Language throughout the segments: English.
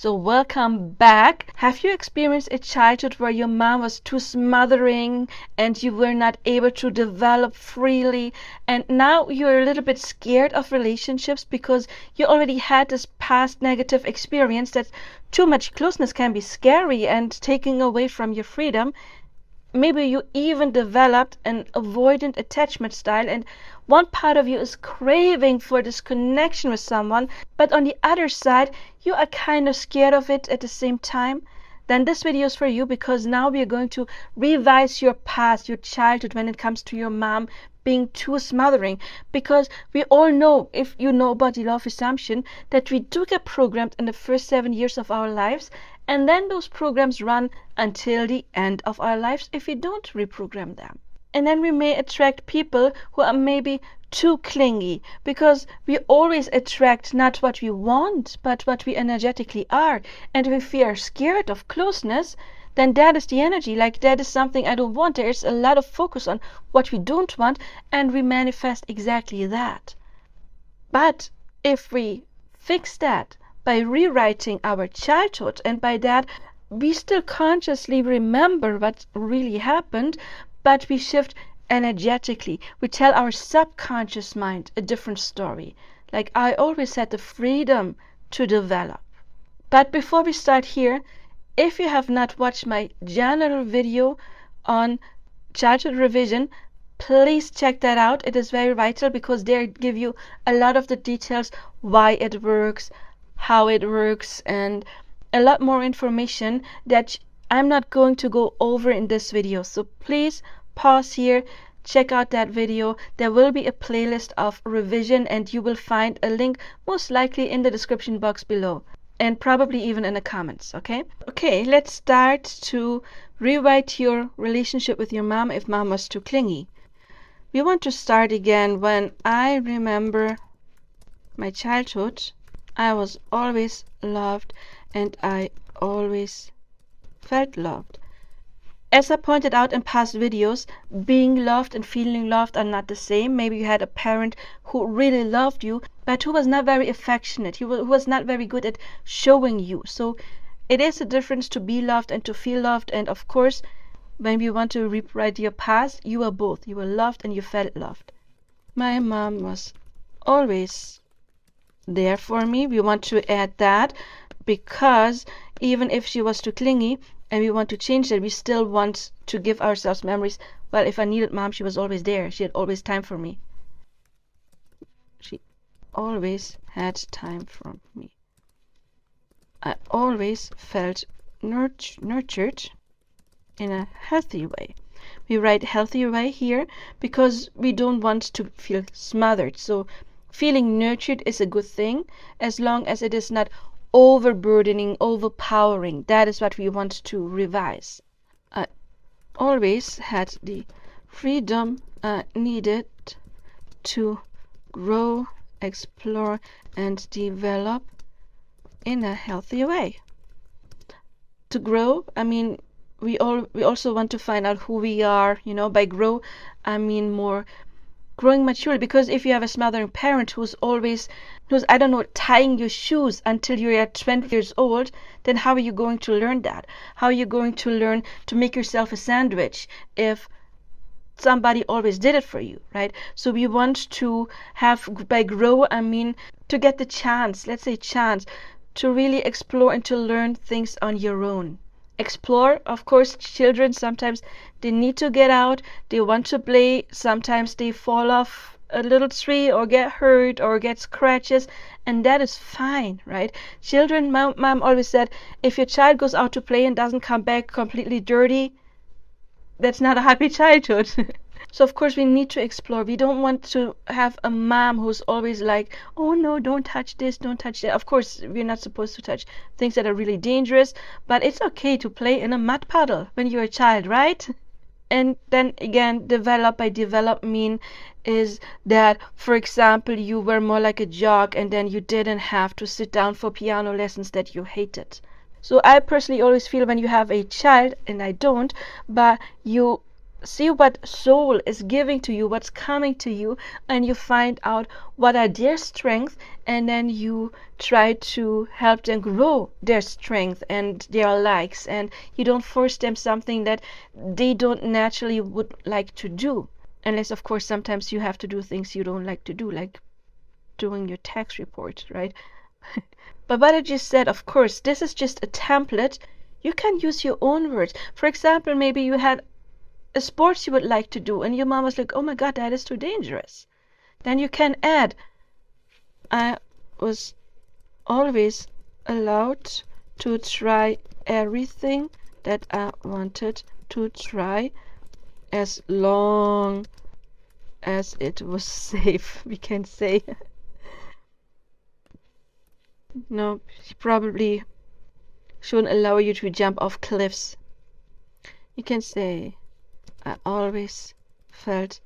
So welcome back. Have you experienced a childhood where your mom was too smothering and you were not able to develop freely, and now you're a little bit scared of relationships because you already had this past negative experience that too much closeness can be scary and taking away from your freedom? Maybe you even developed an avoidant attachment style, and one part of you is craving for this connection with someone, but on the other side, you are kind of scared of it at the same time. Then this video is for you, because now we are going to revise your past, your childhood, when it comes to your mom being too smothering. Because we all know, if you know about the law of assumption, that we do get programmed in the first 7 years of our lives, and then those programs run until the end of our lives if we don't reprogram them. And then we may attract people who are maybe too clingy, because we always attract not what we want, but what we energetically are. And if we are scared of closeness, then that is the energy. Like, that is something I don't want. There is a lot of focus on what we don't want, and we manifest exactly that. But if we fix that by rewriting our childhood, and by that we still consciously remember what really happened, but we shift energetically. We tell our subconscious mind a different story. Like, I always had the freedom to develop. But before we start here, if you have not watched my general video on childhood revision, please check that out. It is very vital, because there I give you a lot of the details, why it works, how it works, and a lot more information that I'm not going to go over in this video. So please pause here, check out that video. There will be a playlist of revision, and you will find a link most likely in the description box below, and probably even in the comments. Okay, let's start to rewrite your relationship with your mom if mom was too clingy. We want to start again when I remember my childhood. I was always loved, and I always felt loved. As I pointed out in past videos, being loved and feeling loved are not the same. Maybe you had a parent who really loved you, but who was not very affectionate, who was not very good at showing you. So it is a difference to be loved and to feel loved. And of course, when we want to rewrite your past, you are both. You were loved and you felt loved. My mom was always there for me. We want to add that, because even if she was too clingy and we want to change that, we still want to give ourselves memories. Well, if I needed mom, she was always there. She had always time for me. She always had time for me. I always felt nurtured in a healthy way. We write healthy way here because we don't want to feel smothered. So feeling nurtured is a good thing, as long as it is not overburdening, overpowering. That is what we want to revise. I always had the freedom I needed to grow, explore, and develop in a healthy way. To grow, I mean, we also want to find out who we are. By grow, I mean more growing maturely. Because if you have a smothering parent who's I don't know, tying your shoes until you're 20 years old, then how are you going to learn that? How are you going to learn to make yourself a sandwich if somebody always did it for you, right? So we want to have, by grow, I mean to get the chance, let's say chance, to really explore and to learn things on your own. Explore, of course, children sometimes they need to get out, they want to play, sometimes they fall off a little tree or get hurt or get scratches, and that is fine, right? Children, mom always said, if your child goes out to play and doesn't come back completely dirty, that's not a happy childhood. So of course we need to explore. We don't want to have a mom who's always like, oh no, don't touch this, don't touch that. Of course we're not supposed to touch things that are really dangerous, but it's okay to play in a mud puddle when you're a child, right? And then again, by develop mean is that, for example, you were more like a jock, and then you didn't have to sit down for piano lessons that you hated. So I personally always feel when you have a child, and I don't, but you see what soul is giving to you, what's coming to you, and you find out what are their strengths, and then you try to help them grow their strength and their likes, and you don't force them something that they don't naturally would like to do, unless of course sometimes you have to do things you don't like to do, like doing your tax report, right? But what I just said, of course, this is just a template. You can use your own words. For example, maybe you had a sport you would like to do and your mom was like, oh my god, that is too dangerous. Then you can add, I was always allowed to try everything that I wanted to try as long as it was safe, we can say. No, she probably shouldn't allow you to jump off cliffs. You can say, I always felt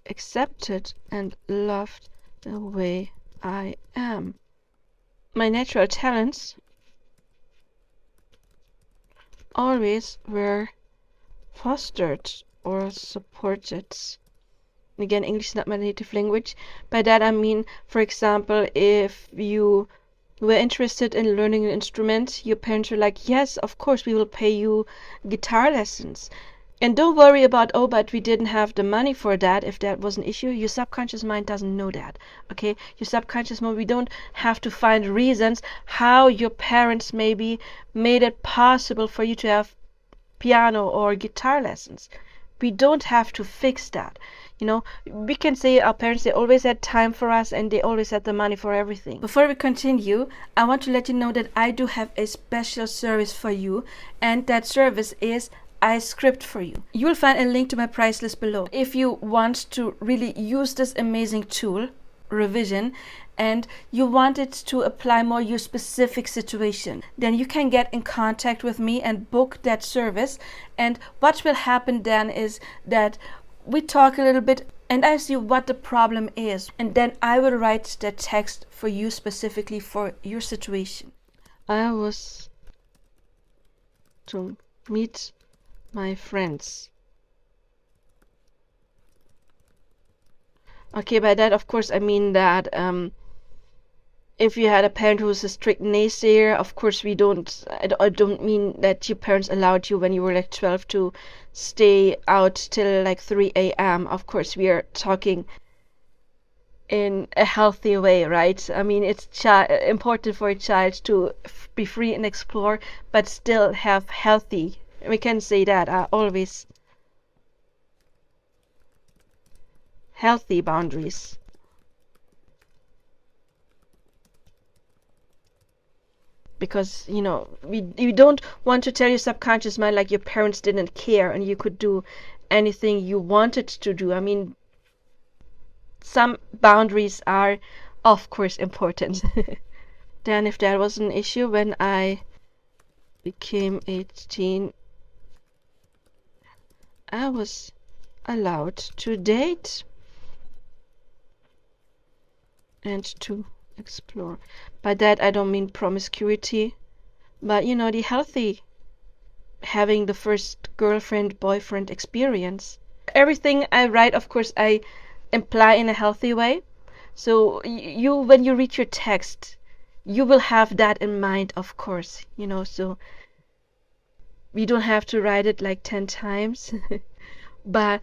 accepted and loved the way I am. My natural talents always were fostered or supported. Again, English is not my native language. By that I mean, for example, if you were interested in learning an instrument, your parents were like, yes, of course, we will pay you guitar lessons. And don't worry about, oh, but we didn't have the money for that, if that was an issue. Your subconscious mind doesn't know that, okay? Your subconscious mind, we don't have to find reasons how your parents maybe made it possible for you to have piano or guitar lessons. We don't have to fix that. You know, we can say our parents, they always had time for us and they always had the money for everything. Before we continue, I want to let you know that I do have a special service for you, and that service is I script for you. You will find a link to my price list below. If you want to really use this amazing tool, revision, and you want it to apply more your specific situation, then you can get in contact with me and book that service. And what will happen then is that we talk a little bit and I see what the problem is, and then I will write the text for you specifically for your situation. I was to meet my friends. Okay, by that of course I mean that if you had a parent who's a strict naysayer, of course I don't mean that your parents allowed you when you were like 12 to stay out till like 3 a.m. Of course we are talking in a healthy way, right? I mean, it's important for a child to be free and explore, but still have healthy, we can say that, always healthy boundaries. Because, you know, you don't want to tell your subconscious mind like your parents didn't care and you could do anything you wanted to do. I mean, some boundaries are, of course, important. Then if that was an issue, when I became 18, I was allowed to date and to explore. By that I don't mean promiscuity, but you know, the healthy, having the first girlfriend boyfriend experience. Everything I write, of course, I imply in a healthy way. So you, when you read your text, you will have that in mind, of course, you know, so we don't have to write it like 10 times. But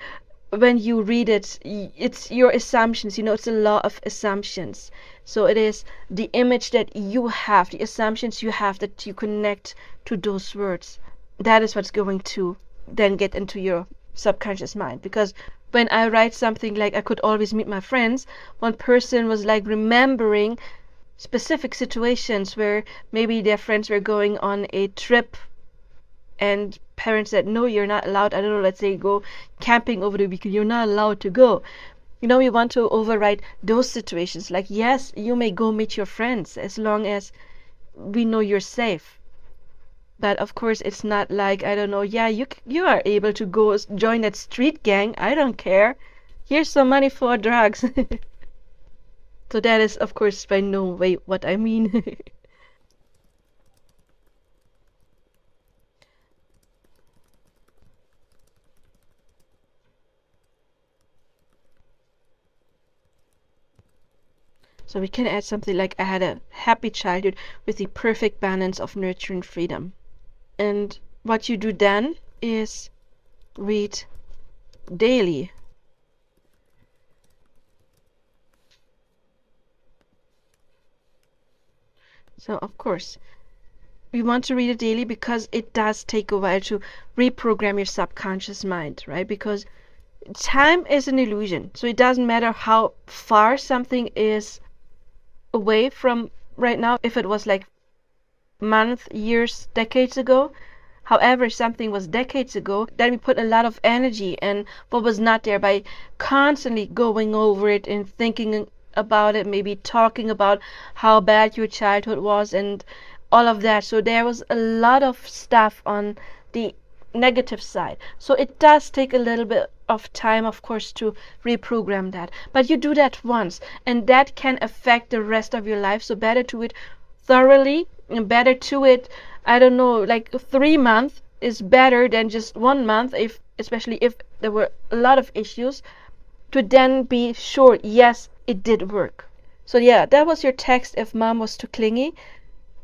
when you read it, it's your assumptions, you know, it's a law of assumptions. So it is the image that you have, the assumptions you have that you connect to those words. That is what's going to then get into your subconscious mind. Because when I write something like I could always meet my friends, one person was like remembering specific situations where maybe their friends were going on a trip and parents said, no, you're not allowed, I don't know, let's say go camping over the weekend, you're not allowed to go. You know, we want to override those situations. Like, yes, you may go meet your friends as long as we know you're safe. But of course, it's not like, I don't know, yeah, you are able to go join that street gang, I don't care. Here's some money for drugs. So that is, of course, by no way what I mean. So we can add something like, I had a happy childhood with the perfect balance of nurture and freedom. And what you do then is read daily. So of course, we want to read it daily because it does take a while to reprogram your subconscious mind, right? Because time is an illusion. So it doesn't matter how far something is away from right now, if it was like months, years, decades ago. However, if something was decades ago, then we put a lot of energy and what was not there by constantly going over it and thinking about it, maybe talking about how bad your childhood was and all of that. So there was a lot of stuff on the negative side. So it does take a little bit of time, of course, to reprogram that. But you do that once, and that can affect the rest of your life. So better do it thoroughly, and better to it, I don't know, like 3 months is better than just 1 month, if especially if there were a lot of issues, to then be sure, yes, it did work. So yeah, that was your text if mom was too clingy.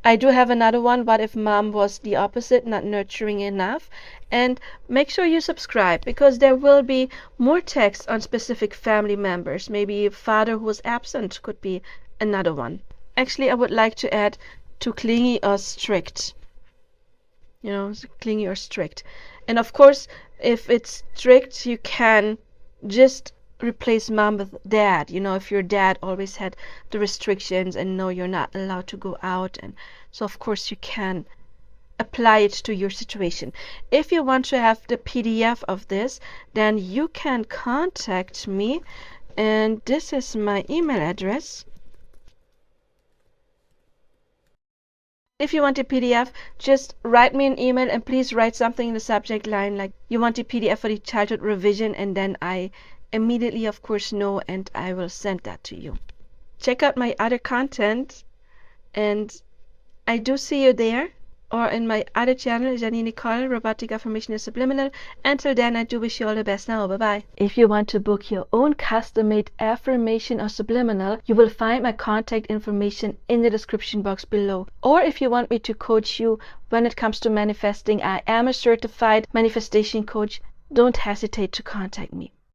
I do have another one, what if mom was the opposite, not nurturing enough? And make sure you subscribe, because there will be more texts on specific family members. Maybe father who was absent could be another one. Actually, I would like to add too clingy or strict. You know, clingy or strict. And of course, if it's strict, you can just replace mom with dad. You know, if your dad always had the restrictions and no, you're not allowed to go out, and so of course you can apply it to your situation. If you want to have the PDF of this, then you can contact me, and this is my email address. If you want a PDF, just write me an email, and please write something in the subject line like you want a PDF for the childhood revision, and then I immediately, of course, know, and I will send that to you. Check out my other content, and I do see you there, or in my other channel, Janine Nicole, Robotic Affirmation and Subliminal. Until then, I do wish you all the best now. Bye-bye. If you want to book your own custom-made affirmation or subliminal, you will find my contact information in the description box below. Or if you want me to coach you when it comes to manifesting, I am a certified manifestation coach. Don't hesitate to contact me.